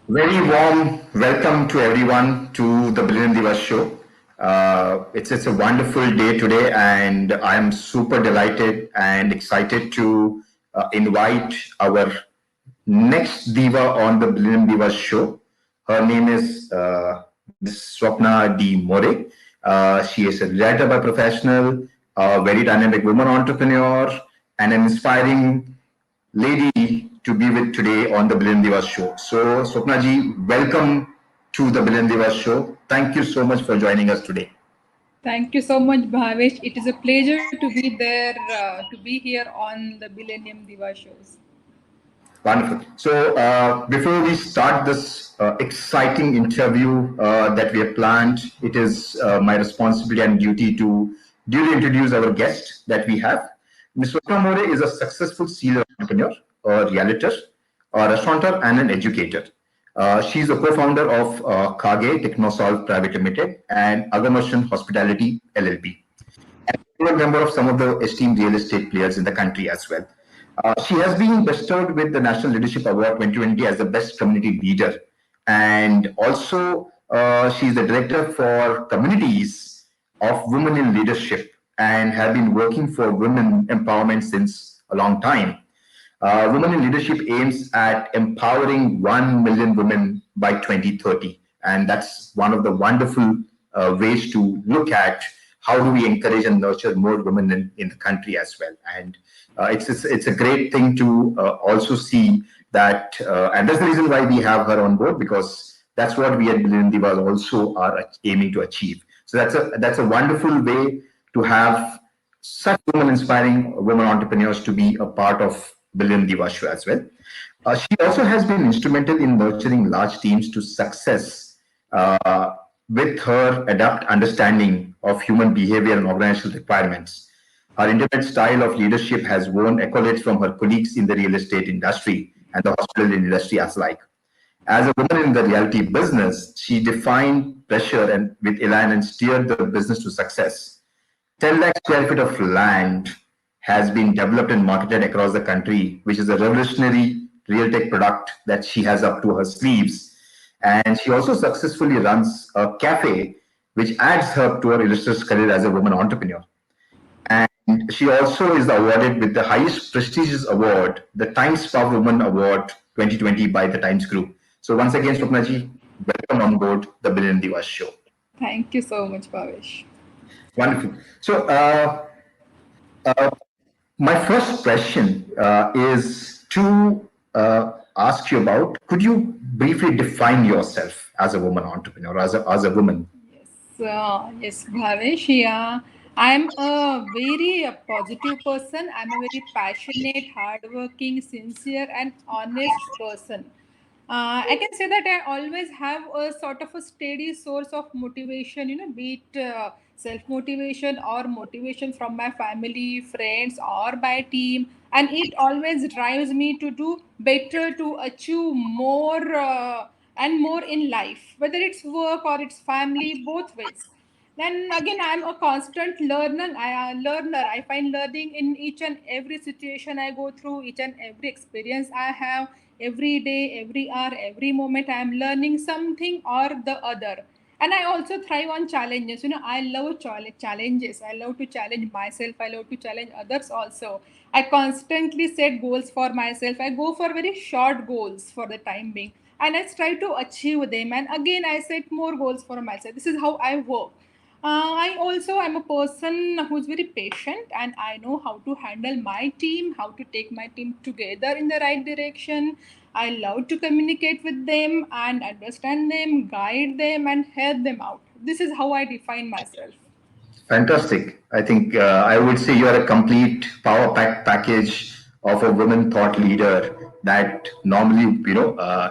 Very warm welcome to everyone to the Billennium Divas Show. It's a wonderful day today, and I am super delighted and excited to invite our next diva on the Billennium Divas Show. Her name is Miss Swapna D. More. She is a writer by professional, a very dynamic woman entrepreneur, and an inspiring lady to be with today on the Billion Divas show. So, Swapna ji, welcome to the Billion Divas show. Thank you so much for joining us today. Thank you so much, Bhavesh. It is a pleasure to be there, to be here on the Billennium Diva shows. Wonderful. So, before we start this exciting interview that we have planned, it is my responsibility and duty to duly introduce our guest that we have. Ms. Swapna More is a successful serial entrepreneur, a realtor, a restaurateur, and an educator. She's a co-founder of Kāgaay Technosolve Private Limited and Agamershon Hospitality LLP, and a member of some of the esteemed real estate players in the country as well. She has been bestowed with the National Leadership Award 2020 as the best community leader, and also she is the director for communities of women in leadership and have been working for women empowerment since a long time. Women in Leadership aims at empowering 1 million women by 2030. And that's one of the wonderful ways to look at how do we encourage and nurture more women in the country as well. And it's a great thing to also see that, and that's the reason why we have her on board, because that's what we at Billion Divas also are aiming to achieve. So that's a wonderful way to have such women inspiring women entrepreneurs to be a part of Billion Diva Show as well. She also has been instrumental in nurturing large teams to success with her adept understanding of human behavior and organizational requirements. Her intimate style of leadership has won accolades from her colleagues in the real estate industry and the hospitality industry as like. As a woman in the realty business, she defined pressure and with elan and steered the business to success. 10 lakh square feet of land has been developed and marketed across the country, which is a revolutionary real tech product that she has up to her sleeves. And she also successfully runs a cafe, which adds her to her illustrious career as a woman entrepreneur. And she also is awarded with the highest prestigious award, the Times Power Woman Award 2020 by the Times Group. So once again, Swapnaji, welcome on board the Billion Divas show. Thank you so much, Bhavesh. Wonderful. So uh, my first question is to ask you about, could you briefly define yourself as a woman entrepreneur, as a woman? Yes, Bhavesh. Yeah, I'm a very positive person. I'm a very passionate, hardworking, sincere, and honest person. I can say that I always have a sort of a steady source of motivation, be it self motivation or motivation from my family, friends, or by team. And it always drives me to do better, to achieve more and more in life, whether it's work or it's family, both ways. Then again, I'm a constant learner. I find learning in each and every situation I go through, each and every experience I have, every day, every hour, every moment. I am learning something or the other. And I also thrive on challenges. I love challenges. I love to challenge myself. I love to challenge others also. I constantly set goals for myself. I go for very short goals for the time being, and I try to achieve them. And again, I set more goals for myself. This is how I work. I also am a person who's very patient, and I know how to handle my team, how to take my team together in the right direction. I love to communicate with them and understand them, guide them, and help them out. This is how I define myself. Fantastic. I think I would say you are a complete power pack package of a women thought leader that normally,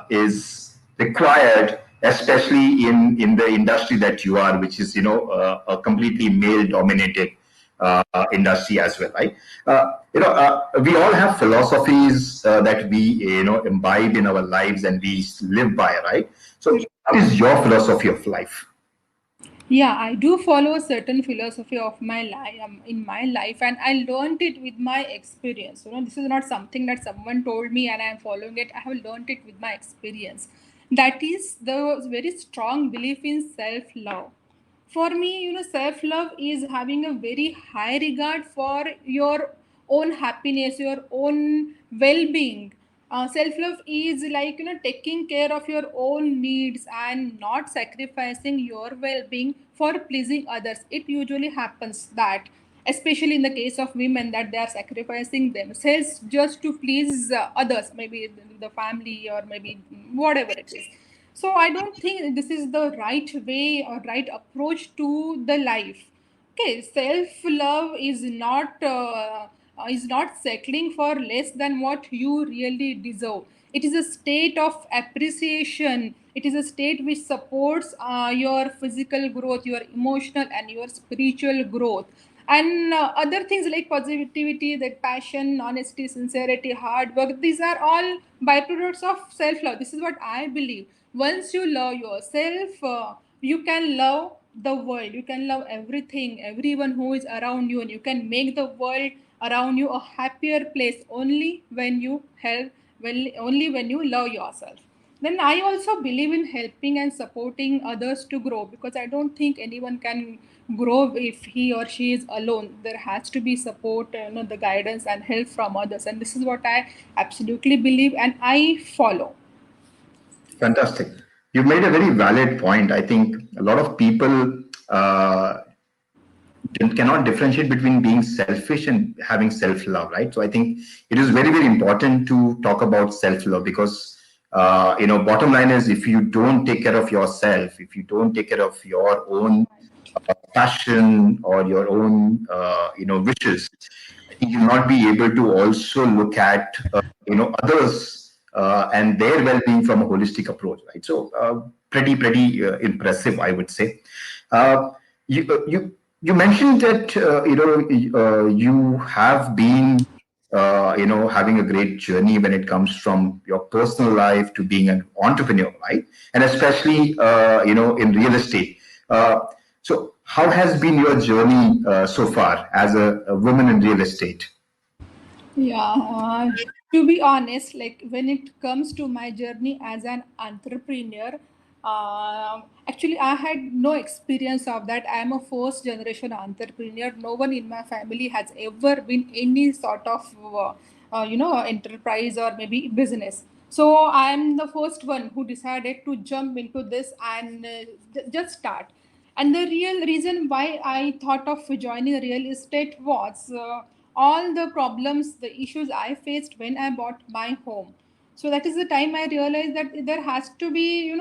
is required, especially in the industry that you are, which is, a completely male dominated industry as well, right? We all have philosophies that we, imbibe in our lives and we live by, right? So what is your philosophy of life? Yeah, I do follow a certain philosophy of my life, in my life, and I learned it with my experience. This is not something that someone told me and I am following it. I have learned it with my experience. That is the very strong belief in self love. For me, self love is having a very high regard for your own happiness, your own well being. Self love is like, taking care of your own needs and not sacrificing your well being for pleasing others. It usually happens that, especially in the case of women, that they are sacrificing themselves just to please others, maybe the family or maybe whatever it is. So I don't think this is the right way or right approach to the life. Okay, self love is not settling for less than what you really deserve. It is a state of appreciation. It is a state which supports your physical growth, your emotional and your spiritual growth, and other things like positivity, that passion, honesty, sincerity, hard work. These are all byproducts of self love. This is what I believe. Once you love yourself, you can love the world, you can love everything, everyone who is around you, and you can make the world around you a happier place only when you help, well, only when you love yourself. Then I also believe in helping and supporting others to grow, because I don't think anyone can grow if he or she is alone. There has to be support, the guidance and help from others, and this is what I absolutely believe and I follow. Fantastic. You made a very valid point. I think a lot of people uh, cannot differentiate between being selfish and having self-love, right? So I think it is very, very important to talk about self-love, because bottom line is, if you don't take care of yourself, if you don't take care of your own passion or your own wishes, I think you'll not be able to also look at others and their well-being from a holistic approach, right? So pretty impressive, I would say. uh, you mentioned that you have been having a great journey when it comes from your personal life to being an entrepreneur, right? And especially in real estate. So how has been your journey so far as a woman in real estate? Yeah, to be honest, like when it comes to my journey as an entrepreneur, actually I had no experience of that. I am a first generation entrepreneur. No one in my family has ever been any sort of enterprise or maybe business. So I am the first one who decided to jump into this and just start. And the real reason why I thought of joining real estate was all the problems, the issues I faced when I bought my home. So that is the time I realized that there has to be,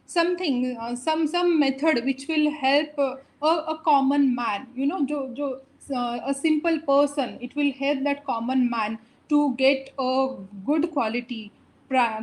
something, some method which will help a common man, a simple person. It will help that common man to get a good quality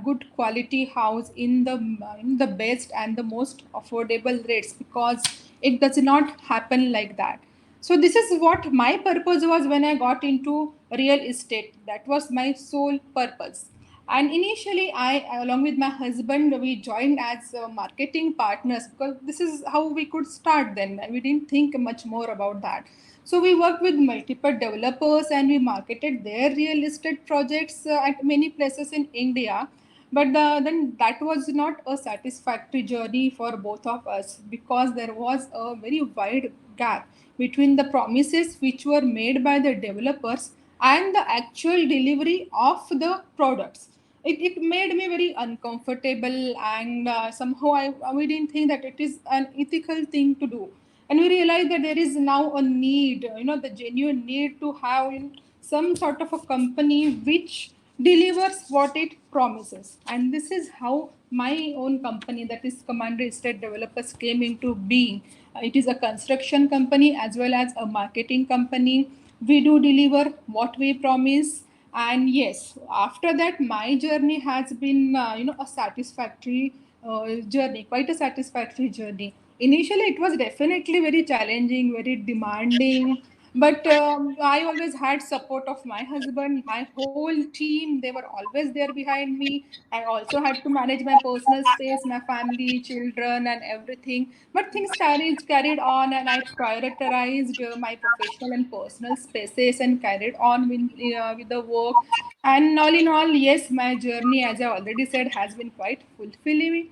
good quality house in the best and the most affordable rates, because it does not happen like that. So this is what my purpose was when I got into real estate. That was my sole purpose. And initially, I, along with my husband, we joined as marketing partners, because this is how we could start then. We didn't think much more about that. So we worked with multiple developers and we marketed their real estate projects at many places in India. But then that was not a satisfactory journey for both of us, because there was a very wide gap between the promises which were made by the developers and the actual delivery of the products. It made me very uncomfortable, and somehow we didn't think that it is an ethical thing to do. And we realized that there is now a need, the genuine need to have some sort of a company which delivers what it promises. And this is how my own company, that is Commander Estate Developers, came into being. It is a construction company as well as a marketing company. We do deliver what we promise. And yes, after that, my journey has been, a satisfactory journey, quite a satisfactory journey. Initially, it was definitely very challenging, very demanding, But I always had support of my husband, my whole team. They were always there behind me. I also had to manage my personal space, my family, children, and everything. But things carried on, and I prioritized my professional and personal spaces and carried on with the work. And all in all, yes, my journey, as I already said, has been quite fulfilling,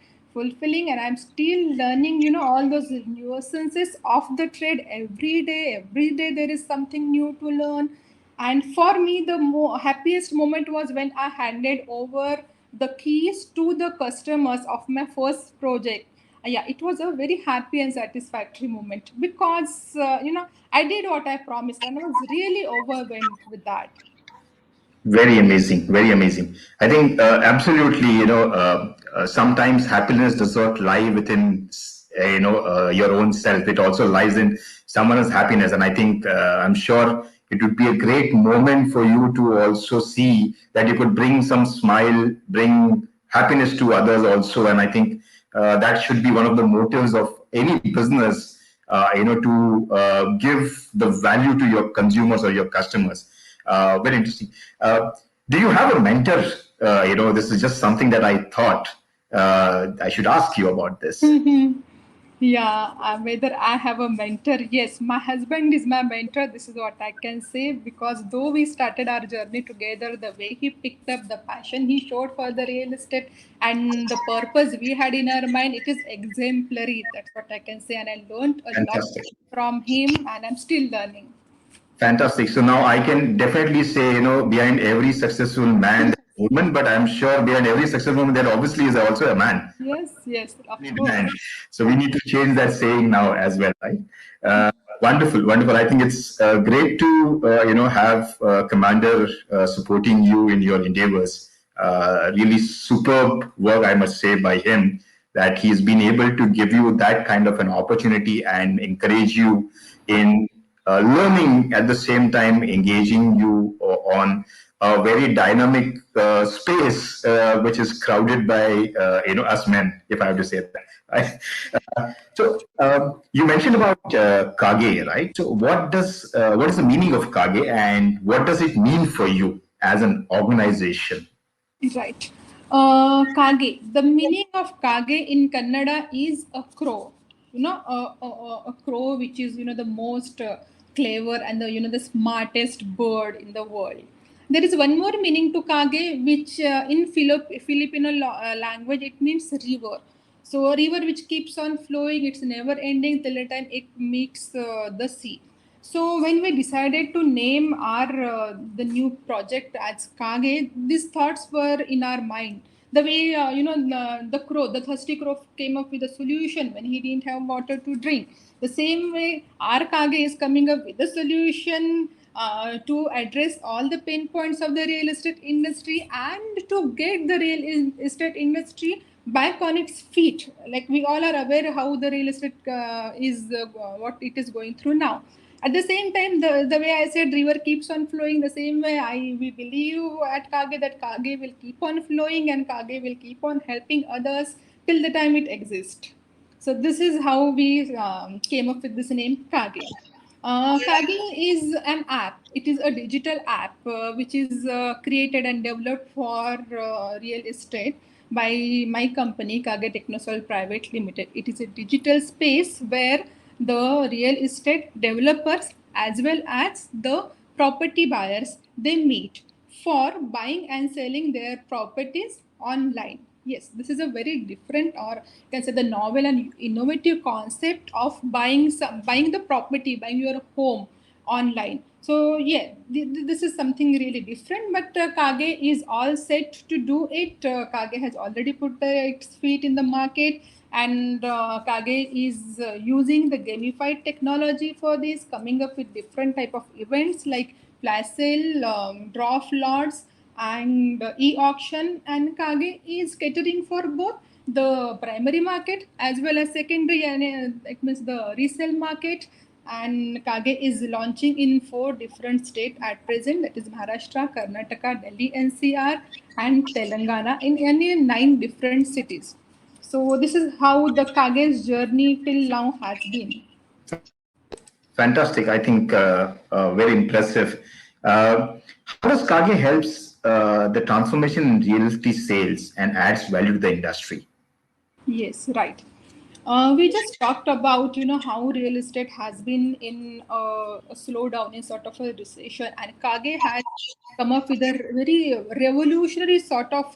and I'm still learning, all those nuances of the trade every day there is something new to learn. And for me, the happiest moment was when I handed over the keys to the customers of my first project. Yeah, it was a very happy and satisfactory moment, because I did what I promised, and I was really overwhelmed with that. Very amazing, very amazing. I think absolutely, sometimes happiness does not lie within, your own self. It also lies in someone else's happiness. And I think, I'm sure it would be a great moment for you to also see that you could bring some smile, bring happiness to others also. And I think that should be one of the motives of any business, to give the value to your consumers or your customers. Very interesting. Do you have a mentor? This is just something that I thought I should ask you about this. Yeah, whether I have a mentor, yes, my husband is my mentor. This is what I can say, because though we started our journey together, the way he picked up the passion he showed for the real estate and the purpose we had in our mind, it is exemplary. That's what I can say. And I learned a lot Fantastic. from him, and I'm still learning. Fantastic. So now I can definitely say, behind every successful man, there's a woman, but I'm sure behind every successful woman, there obviously is also a man. Yes, of course. Behind. So we need to change that saying now as well, right? Wonderful, wonderful. I think it's great to, have Commander supporting you in your endeavors. Really superb work, I must say, by him, that he's been able to give you that kind of an opportunity and encourage you in learning, at the same time engaging you on a very dynamic space, which is crowded by us men, if I have to say that. Right? So you mentioned about Kāgaay, right? So what is the meaning of Kāgaay, and what does it mean for you as an organization? Right. Kage. The meaning of Kage in Kannada is a crow. A crow which is the most clever and the smartest bird in the world. There is one more meaning to Kage, which in Filipino language it means river. So a river which keeps on flowing, it's never ending till the time it meets the sea. So when we decided to name our the new project as Kage, these thoughts were in our mind. The way the crow, the thirsty crow, came up with a solution when he didn't have water to drink. The same way, our Kage is coming up with a solution to address all the pain points of the real estate industry and to get the real estate industry back on its feet. Like we all are aware how the real estate is what it is going through now. At the same time, the way I said river keeps on flowing, the same way we believe at Kage that Kage will keep on flowing and Kage will keep on helping others till the time it exists. So this is how we came up with this name Kage. Kage is an app. It is a digital app which is created and developed for real estate by my company, Kage Technosol Private Limited. It is a digital space where the real estate developers as well as the property buyers they meet for buying and selling their properties online. Yes, this is a very different, or you can say the novel and innovative concept of buying the property, buying your home online. So yeah, this is something really different, but Kage is all set to do it. Kage has already put its feet in the market, and Kage is using the gamified technology for this, coming up with different type of events like flash sale, draw lots, and e-auction. And Kage is catering for both the primary market as well as secondary, and it means the resale market. And Kage is launching in 4 different states at present, that is Maharashtra, Karnataka, Delhi NCR, and Telangana, in 9 different cities. So this is how the Kage's journey till now has been. Fantastic. I think very impressive. How does Kāgaay helps the transformation in realty sales and adds value to the industry? Yes, right. We just talked about how real estate has been in a slowdown, in sort of a recession, and Kage has come up with a very revolutionary sort of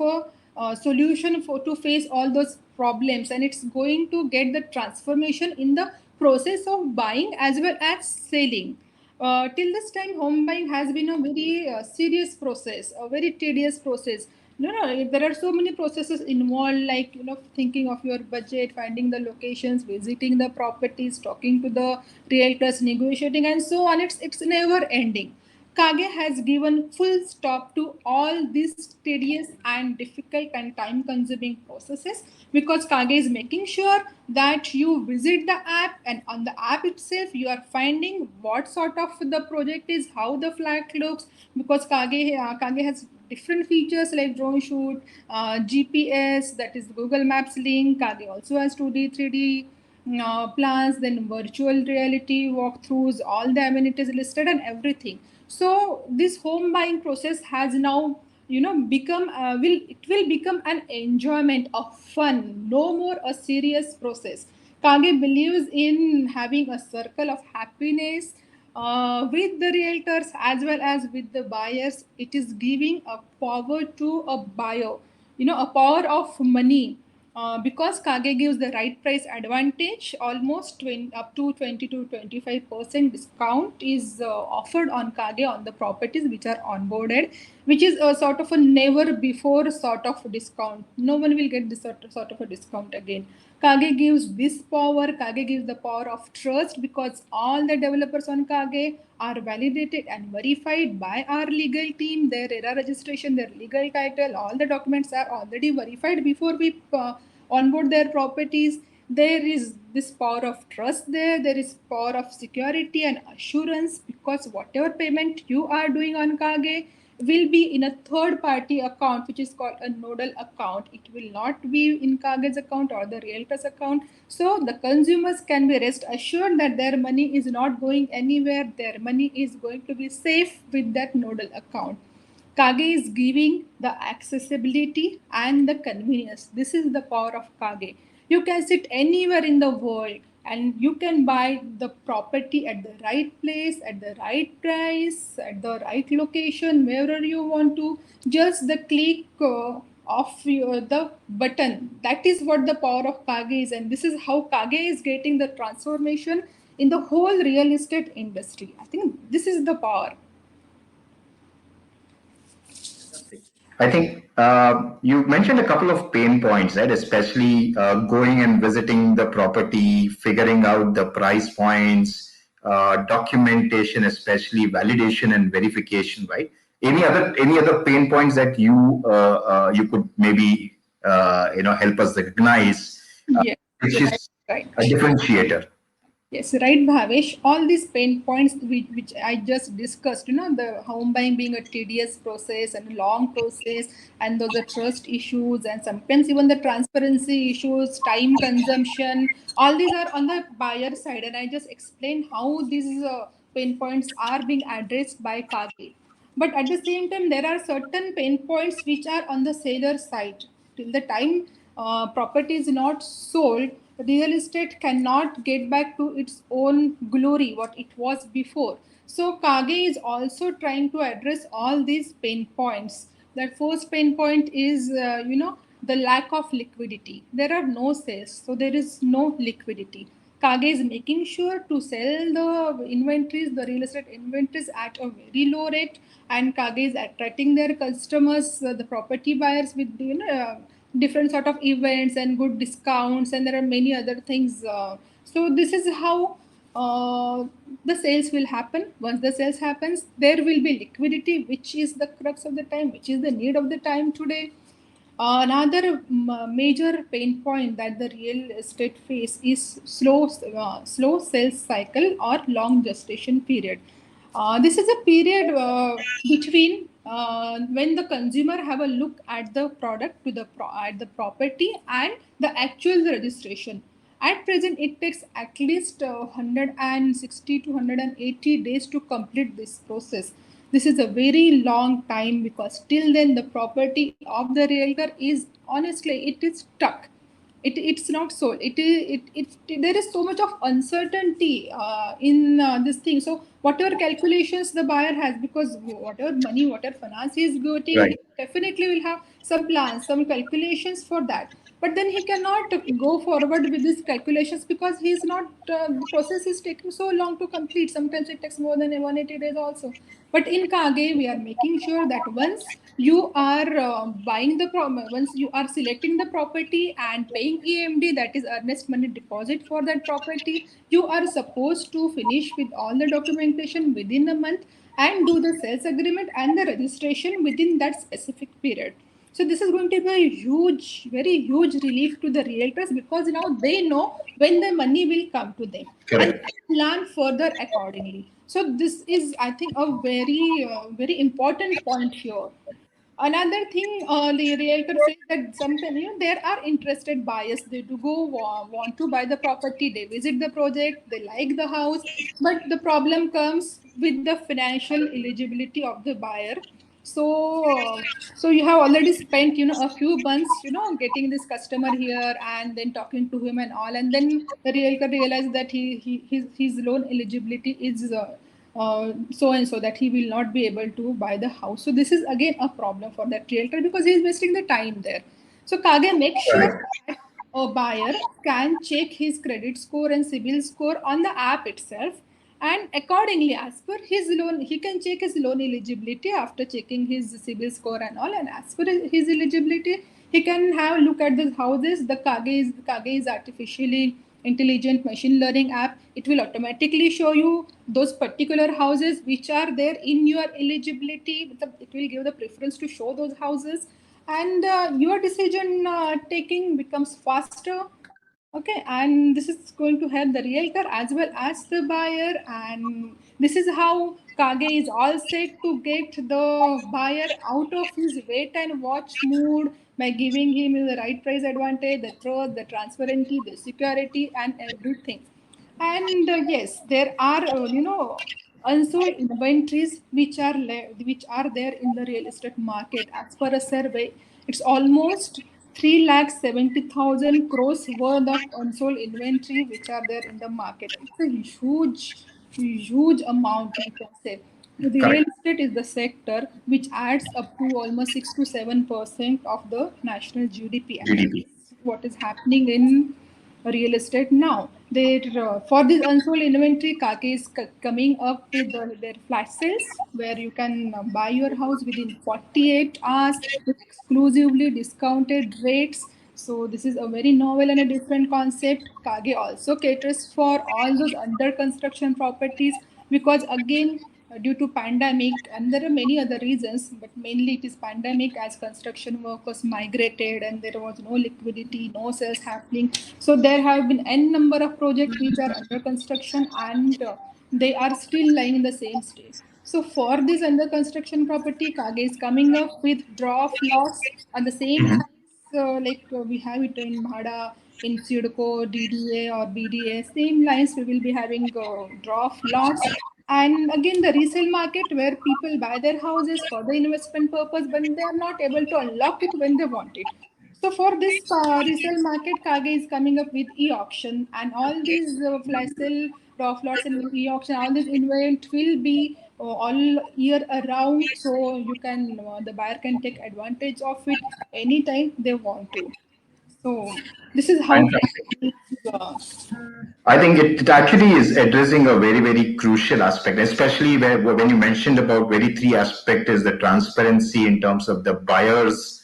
a solution for to face all those problems, and it's going to get the transformation in the process of buying as well as selling. Till this time, home buying has been a very serious process, a very tedious process. There are so many processes involved, like thinking of your budget, finding the locations, visiting the properties, talking to the realtors, negotiating, and so on. It's never ending. Kage has given full stop to all these tedious and difficult and time consuming processes, because Kage is making sure that you visit the app, and on the app itself you are finding what sort of the project is, how the flat looks, because Kage has different features like drone shoot, GPS, that is Google Maps link. Kage also has 2D, 3D plans, then virtual reality walkthroughs, all the amenities listed and everything. So this home buying process has now become will become an enjoyment of fun, no more a serious process. Kage believes in having a circle of happiness with the realtors as well as with the buyers. It is giving a power to a buyer, a power of money, because Kage gives the right price advantage. Almost 20, up to 20 to 25% discount is offered on Kage on the properties which are onboarded, which is a sort of a never before sort of discount. No one will get this sort of a discount again. Kage gives this power. Kage gives the power of trust, because all the developers on Kage are validated and verified by our legal team. Their ERA registration, their legal title, all the documents are already verified before we onboard their properties. There is this power of trust there. There is power of security and assurance, because whatever payment you are doing on Kage will be in a third party account, which is called a nodal account. It will not be in Kaga's account or the realtor's account. So the consumers can be rest assured that their money is not going anywhere. Their money is going to be safe with that nodal account. Kage is giving the accessibility and the convenience. This is the power of Kage. You can sit anywhere in the world and you can buy the property at the right place, at the right price, at the right location, wherever you want to. Just the click of the button. That is what the power of Kage is, and this is how Kage is getting the transformation in the whole real estate industry. I think this is the power. I think you mentioned a couple of pain points, right? Especially going and visiting the property, figuring out the price points, documentation, especially validation and verification, right? Any other pain points that you could maybe help us recognize, Yes, which right, is a right. differentiator. Yes, right, Bhavesh. All these pain points which I just discussed, the home buying being a tedious process and a long process, and those are trust issues, and sometimes even the transparency issues, time consumption, all these are on the buyer side. And I just explained how these pain points are being addressed by Kage. But at the same time, there are certain pain points which are on the seller side. Till the time property is not sold, real estate cannot get back to its own glory, what it was before. So Kage is also trying to address all these pain points. That first pain point is, the lack of liquidity. There are no sales, so there is no liquidity. Kage is making sure to sell the inventories, the real estate inventories at a very low rate, and Kage is attracting their customers, the property buyers, with different sort of events and good discounts, and there are many other things. So this is how the sales will happen. Once the sales happens, there will be liquidity, which is the crux of the time, which is the need of the time today. Another major pain point that the real estate face is slow sales cycle or long gestation period. This is a period between when the consumer have a look at the product, at the property, and the actual registration. At present, it takes at least 160 to 180 days to complete this process. This is a very long time because till then the property of the realtor is honestly it is stuck. It's not sold. There is so much of uncertainty in this thing. So whatever calculations the buyer has, because whatever money, whatever finance he is getting, Right. he definitely will have some plans, some calculations for that. But then he cannot go forward with these calculations because he is not. The process is taking so long to complete. Sometimes it takes more than 180 days also. But in Kāgaay, we are making sure that once you are once you are selecting the property and paying EMD, that is earnest money deposit for that property, you are supposed to finish with all the documentation within a month and do the sales agreement and the registration within that specific period. So this is going to be a huge, very huge relief to the realtors because now they know when the money will come to them and Correct. plan further accordingly. So this is, I think, a very important point here. Another thing, the realtor says that sometimes there are interested buyers. They do go want to buy the property. They visit the project. They like the house, but the problem comes with the financial eligibility of the buyer. So you have already spent a few months getting this customer here and then talking to him and all, and then the realtor realizes that his loan eligibility is so and so that he will not be able to buy the house. So this is again a problem for that realtor because he is wasting the time there. So Kāgaay makes sure Correct. that a buyer can check his credit score and CIBIL score on the app itself, and accordingly, as per his loan, he can check his loan eligibility after checking his CIBIL score and all. And as per his eligibility, he can have a look at the houses. The Kāgaay is artificially intelligent machine learning app. It will automatically show you those particular houses which are there in your eligibility. It will give the preference to show those houses, and your decision taking becomes faster. Okay, and this is going to help the realtor as well as the buyer, and this is how Kāgaay is all set to get the buyer out of his wait and watch mood by giving him the right price advantage, the trust, the transparency, the security, and everything. And yes, there are unsold inventories which are there in the real estate market. As per a survey, it's almost 3,70,000 crores worth of unsold inventory which are there in the market. It's a huge amount, we can say. The real Correct. estate is the sector which adds up to almost 6 to 7% of the national GDP, and this GDP. is what is happening in real estate now. For this unsold inventory, Kāgaay is coming up with their flash sales where you can buy your house within 48 hours with exclusively discounted rates. So this is a very novel and a different concept. Kāgaay also caters for all those under construction properties because again due to pandemic, and there are many other reasons, but mainly it is pandemic as construction workers migrated and there was no liquidity, no sales happening. So there have been n number of projects which are under construction, and they are still lying in the same state. So for this under construction property, Kāgaay is coming up with draw of lots on the same lines, we have it in Bhada, in Sudco, DDA or BDA, same lines we will be having draw of lots. And again, the resale market where people buy their houses for the investment purpose, but they are not able to unlock it when they want it. So for this resale market, Kāgaay is coming up with e-auction, and all these flash sale, raw lots and e-auction, all this event will be all year around. So you can, the buyer can take advantage of it anytime they want to. So this is how Fantastic. Kāgaay is, I think it actually is addressing a very, very crucial aspect, especially when you mentioned about very three aspect is the transparency in terms of the buyer's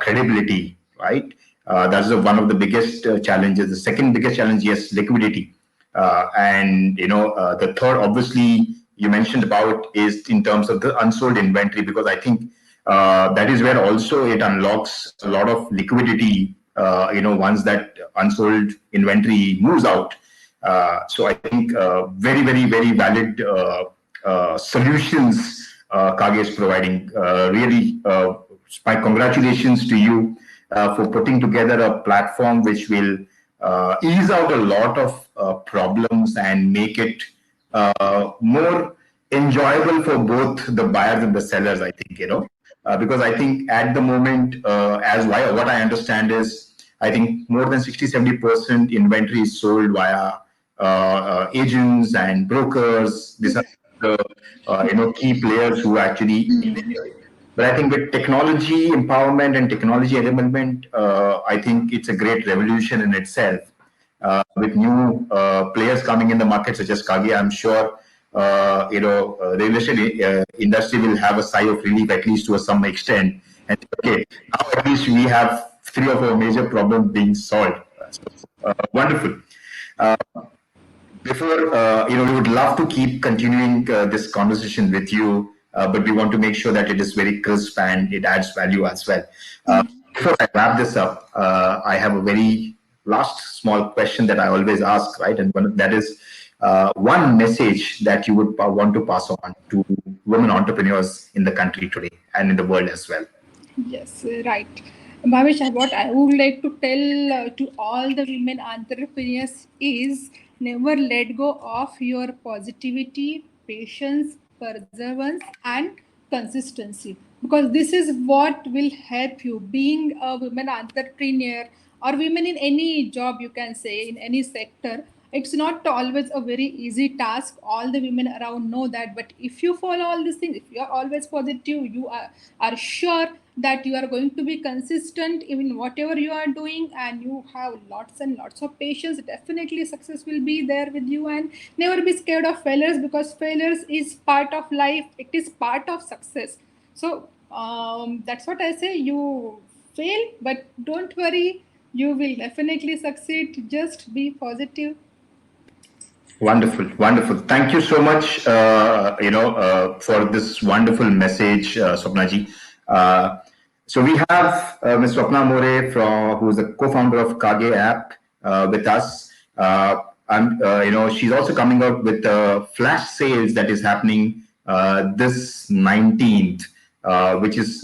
credibility, right? That's one of the biggest challenges. The second biggest challenge, yes, liquidity. And the third, obviously, you mentioned about is in terms of the unsold inventory, because I think that is where also it unlocks a lot of liquidity. Once that unsold inventory moves out. So I think very, very, very valid solutions Kāgaay is providing. Really, my congratulations to you for putting together a platform which will ease out a lot of problems and make it more enjoyable for both the buyers and the sellers, I think, because I think at the moment, what I understand is, I think more than 60-70% inventory is sold via agents and brokers. These are the key players who actually. But I think with technology empowerment and technology enablement, I think it's a great revolution in itself. With new players coming in the market, such as Kāgaay, I'm sure the real estate industry will have a sigh of relief, at least to some extent. And okay, now at least we have 3 or 4 major problems being solved. Wonderful. Before, we would love to keep continuing this conversation with you, but we want to make sure that it is very crisp and it adds value as well. Before I wrap this up, I have a very last small question that I always ask, right? And that is one message that you would want to pass on to women entrepreneurs in the country today and in the world as well. Yes, right. Bhavesh, what I would like to tell to all the women entrepreneurs is never let go of your positivity, patience, perseverance, and consistency. Because this is what will help you being a women entrepreneur or women in any job, you can say, in any sector. It's not always a very easy task. All the women around know that. But if you follow all these things, if you are always positive, you are sure that you are going to be consistent in whatever you are doing, and you have lots and lots of patience, definitely success will be there with you. And never be scared of failures, because failures is part of life, it is part of success. So that's what I say. You fail, but don't worry, you will definitely succeed. Just be positive. Wonderful, wonderful. Thank you so much, for this wonderful message, Swapna ji. So we have Ms. Swapna More, who is the co-founder of Kāgaay App, with us. She's also coming out with a flash sales that is happening this 19th, which is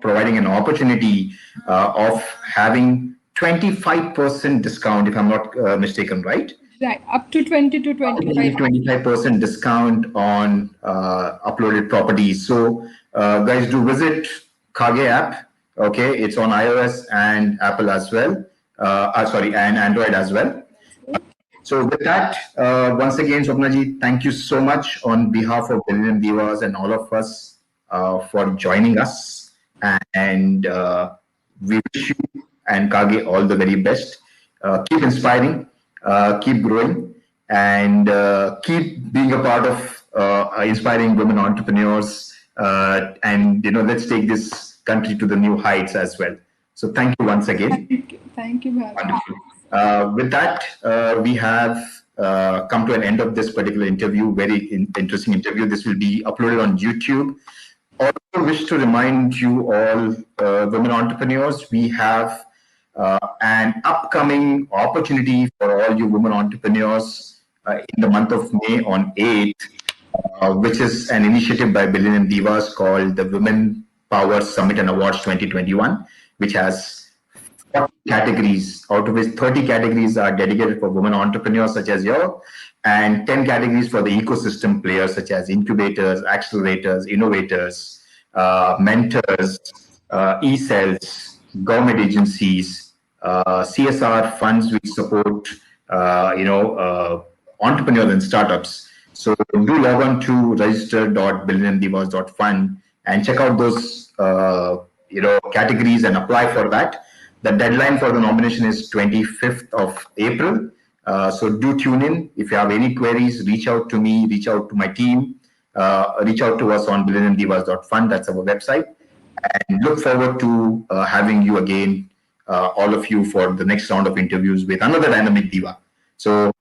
providing an opportunity of having 25% discount, if I'm not mistaken, right? Right, up to 20 to 25. 25% discount on uploaded properties. So, guys, do visit Kāgaay App. Okay, it's on iOS and Apple as well. And Android as well. So, with that, once again, Swapna ji, thank you so much on behalf of Billennium Divas and all of us for joining us. And we wish you and Kāgaay all the very best. Keep inspiring. Keep growing, and keep being a part of inspiring women entrepreneurs. And let's take this country to the new heights as well. So thank you once again. Thank you. Wonderful. With that, we have come to an end of this particular interview. Very interesting interview. This will be uploaded on YouTube. Also, wish to remind you all, women entrepreneurs, we have an upcoming opportunity for all you women entrepreneurs in the month of May on 8th, which is an initiative by Billennium Divas called the Women Power Summit and Awards 2021, which has 40 categories, out of which 30 categories are dedicated for women entrepreneurs such as you, and 10 categories for the ecosystem players such as incubators, accelerators, innovators, mentors, e-cells, government agencies, CSR funds which support entrepreneurs and startups. So do log on to register.billenniumdivas.fund and check out those categories and apply for that. The deadline for the nomination is 25th of April. So do tune in. If you have any queries, reach out to me, reach out to my team, reach out to us on billenniumdivas.fund. That's our website. And look forward to having you again, all of you, for the next round of interviews with another dynamic diva. So